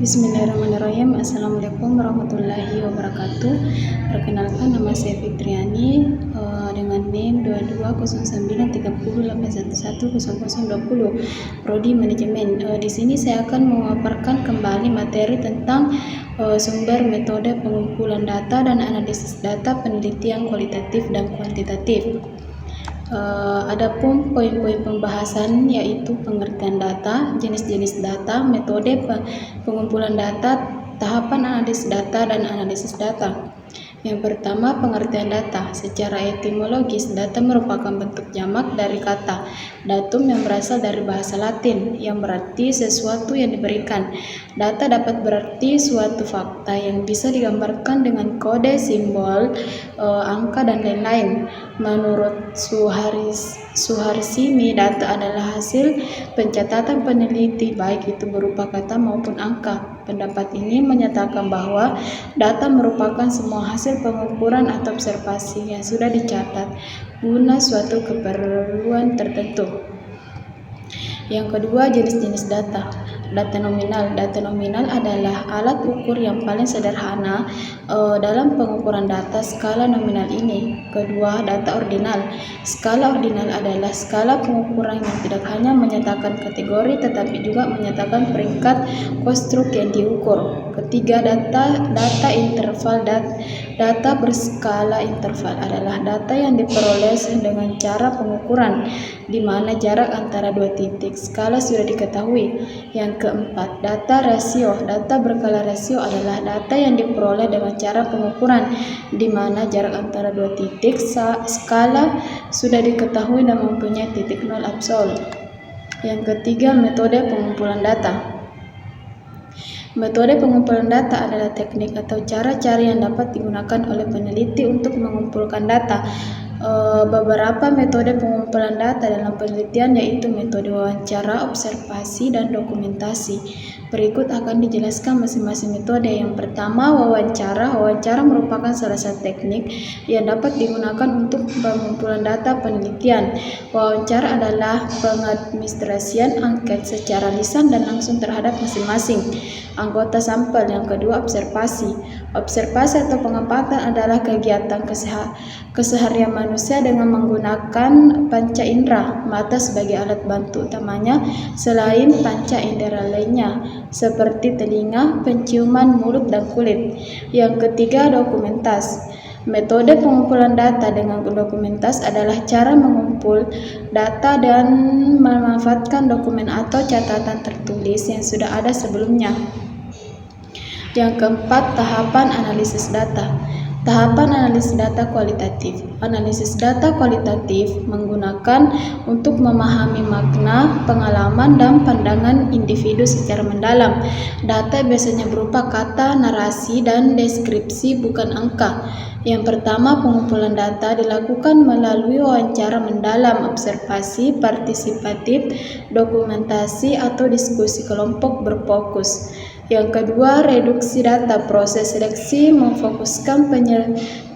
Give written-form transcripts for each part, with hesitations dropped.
Bismillahirrahmanirrahim. Assalamualaikum warahmatullahi wabarakatuh. Perkenalkan, nama saya Fitriani dengan NIM 220930811020 Prodi Manajemen. Di sini saya akan memaparkan kembali materi tentang sumber, metode pengumpulan data dan analisis data, penelitian kualitatif dan kuantitatif. Adapun poin-poin pembahasan yaitu pengertian data, jenis-jenis data, metode pengumpulan data, tahapan analisis data dan analisis data. Yang pertama, pengertian data. Secara etimologis, data merupakan bentuk jamak dari kata datum yang berasal dari bahasa Latin yang berarti sesuatu yang diberikan. Data dapat berarti suatu fakta yang bisa digambarkan dengan kode, simbol, angka, dan lain-lain. Menurut Suharsini, data adalah hasil pencatatan peneliti baik itu berupa kata maupun angka. Pendapat ini menyatakan bahwa data merupakan semua hasil pengukuran atau observasi yang sudah dicatat guna suatu keperluan tertentu. Yang kedua, jenis-jenis data. Data nominal. Data nominal adalah alat ukur yang paling sederhana dalam pengukuran data skala nominal ini. Kedua, data ordinal. Skala ordinal adalah skala pengukuran yang tidak hanya menyatakan kategori tetapi juga menyatakan peringkat konstruk yang diukur. Ketiga, data interval. Data berskala interval adalah data yang diperoleh dengan cara pengukuran di mana jarak antara dua titik skala sudah diketahui. Yang keempat, data rasio. Data berskala rasio adalah data yang diperoleh dengan cara pengukuran di mana jarak antara dua titik skala sudah diketahui dan mempunyai titik nol absolut. Yang ketiga, metode pengumpulan data. Metode pengumpulan data adalah teknik atau cara-cara yang dapat digunakan oleh peneliti untuk mengumpulkan data. Beberapa metode pengumpulan data dalam penelitian yaitu metode wawancara, observasi, dan dokumentasi. Berikut akan dijelaskan masing-masing metode. Yang pertama, wawancara. Wawancara merupakan salah satu teknik yang dapat digunakan untuk pengumpulan data penelitian. Wawancara adalah pengadministrasian angket secara lisan dan langsung terhadap masing-masing anggota sampel. Yang kedua, observasi. Observasi atau pengamatan adalah kegiatan keseharian manusia dengan menggunakan panca indera. Mata sebagai alat bantu utamanya selain panca indera lainnya seperti telinga, penciuman, mulut, dan kulit. Yang ketiga, dokumentasi. Metode pengumpulan data dengan dokumentasi adalah cara mengumpul data dan memanfaatkan dokumen atau catatan tertulis yang sudah ada sebelumnya. Yang keempat, tahapan analisis data. Tahapan analisis data kualitatif. Analisis data kualitatif menggunakan untuk memahami makna, pengalaman, dan pandangan individu secara mendalam. Data biasanya berupa kata, narasi, dan deskripsi, bukan angka. Yang pertama, pengumpulan data dilakukan melalui wawancara mendalam, observasi partisipatif, dokumentasi, atau diskusi kelompok berfokus. Yang kedua, reduksi data. Proses seleksi memfokuskan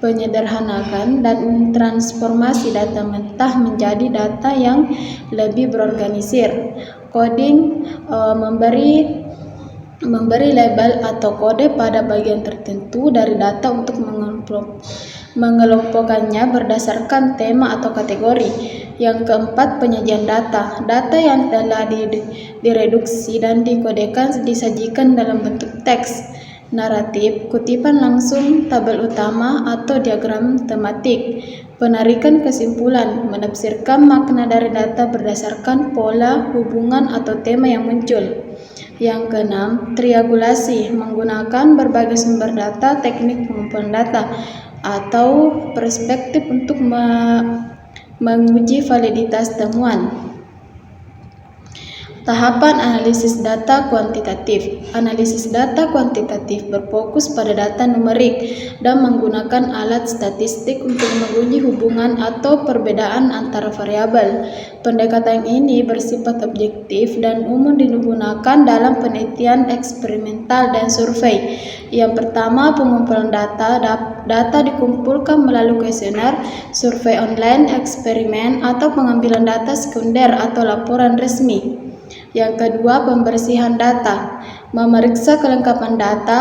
penyederhanakan dan transformasi data mentah menjadi data yang lebih berorganisir. Coding, memberi label atau kode pada bagian tertentu dari data untuk mengelompokkannya berdasarkan tema atau kategori. Yang keempat, penyajian data. Data yang telah direduksi dan dikodekan disajikan dalam bentuk teks, naratif, kutipan langsung, tabel utama, atau diagram tematik. Penarikan kesimpulan, menafsirkan makna dari data berdasarkan pola, hubungan, atau tema yang muncul. Yang keenam, triangulasi, menggunakan berbagai sumber data, teknik pengumpulan data, atau perspektif untuk menguji validitas temuan. Tahapan analisis data kuantitatif. Analisis data kuantitatif berfokus pada data numerik dan menggunakan alat statistik untuk menguji hubungan atau perbedaan antara variabel. Pendekatan ini bersifat objektif dan umum digunakan dalam penelitian eksperimental dan survei. Yang pertama, pengumpulan data. Data dikumpulkan melalui kuesioner, survei online, eksperimen, atau pengambilan data sekunder atau laporan resmi. Yang kedua, pembersihan data. memeriksa kelengkapan data,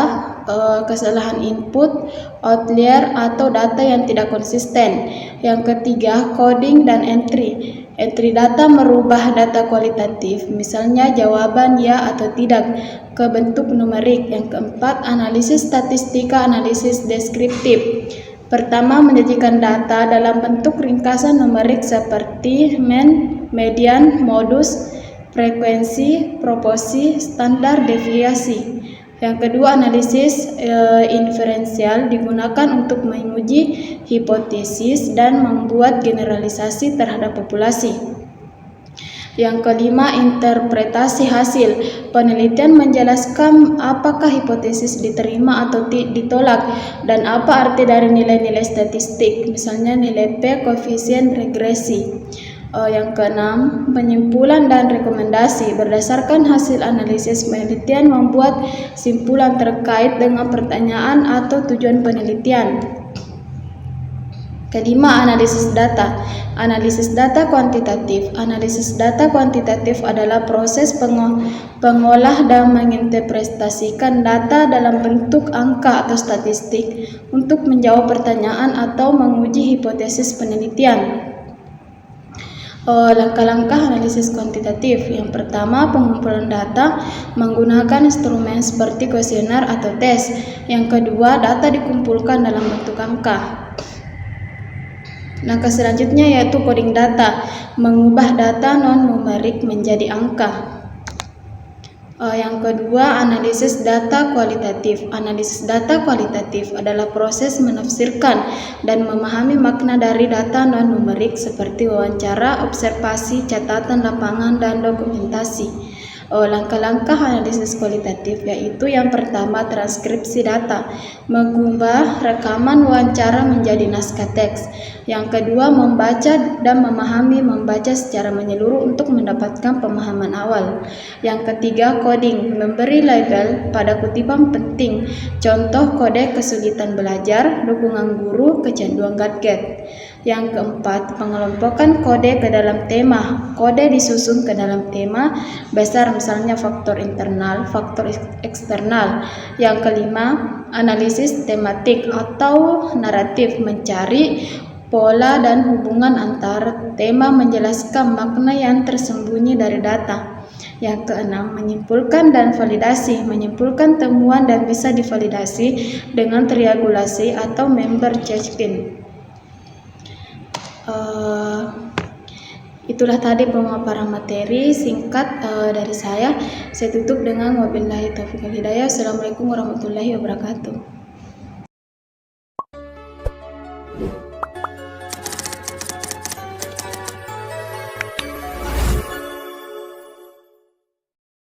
kesalahan input, outlier atau data yang tidak konsisten. Yang ketiga, coding dan entry. Entry data merubah data kualitatif, misalnya jawaban ya atau tidak, ke bentuk numerik. Yang keempat, analisis statistika, analisis deskriptif. Pertama, menyajikan data dalam bentuk ringkasan numerik seperti median, modus, frekuensi, proporsi, standar deviasi. Yang kedua, analisis inferensial digunakan untuk menguji hipotesis dan membuat generalisasi terhadap populasi. Yang kelima, interpretasi hasil. Penelitian menjelaskan apakah hipotesis diterima atau ditolak dan apa arti dari nilai-nilai statistik, misalnya nilai P, koefisien regresi. Yang keenam, penyimpulan dan rekomendasi. Berdasarkan hasil analisis penelitian, membuat simpulan terkait dengan pertanyaan atau tujuan penelitian. Kelima, analisis data. Analisis data kuantitatif. Analisis data kuantitatif adalah proses pengolah dan menginterpretasikan data dalam bentuk angka atau statistik untuk menjawab pertanyaan atau menguji hipotesis penelitian. Langkah-langkah analisis kuantitatif. Yang pertama, pengumpulan data menggunakan instrumen seperti kuesioner atau tes. Yang kedua, data dikumpulkan dalam bentuk angka. Langkah selanjutnya yaitu coding data, mengubah data non-numerik menjadi angka. Yang kedua, analisis data kualitatif. Analisis data kualitatif adalah proses menafsirkan dan memahami makna dari data non-numerik seperti wawancara, observasi, catatan lapangan, dan dokumentasi. Langkah-langkah analisis kualitatif yaitu yang pertama, transkripsi data, mengubah rekaman wawancara menjadi naskah teks. Yang kedua, membaca dan membaca secara menyeluruh untuk mendapatkan pemahaman awal. Yang ketiga, coding, memberi label pada kutipan penting, contoh kode kesulitan belajar, dukungan guru, kecanduan gadget. Yang keempat, pengelompokan kode ke dalam tema. Kode disusun ke dalam tema besar, misalnya faktor internal, faktor eksternal. Yang kelima, analisis tematik atau naratif, mencari pola dan hubungan antar tema, menjelaskan makna yang tersembunyi dari data. Yang keenam, menyimpulkan dan validasi, menyimpulkan temuan dan bisa divalidasi dengan triangulasi atau member judgment. Itulah tadi pemaparan materi singkat dari saya. Saya tutup dengan wabillahi taufiq wal hidayah. Assalamualaikum warahmatullahi wabarakatuh.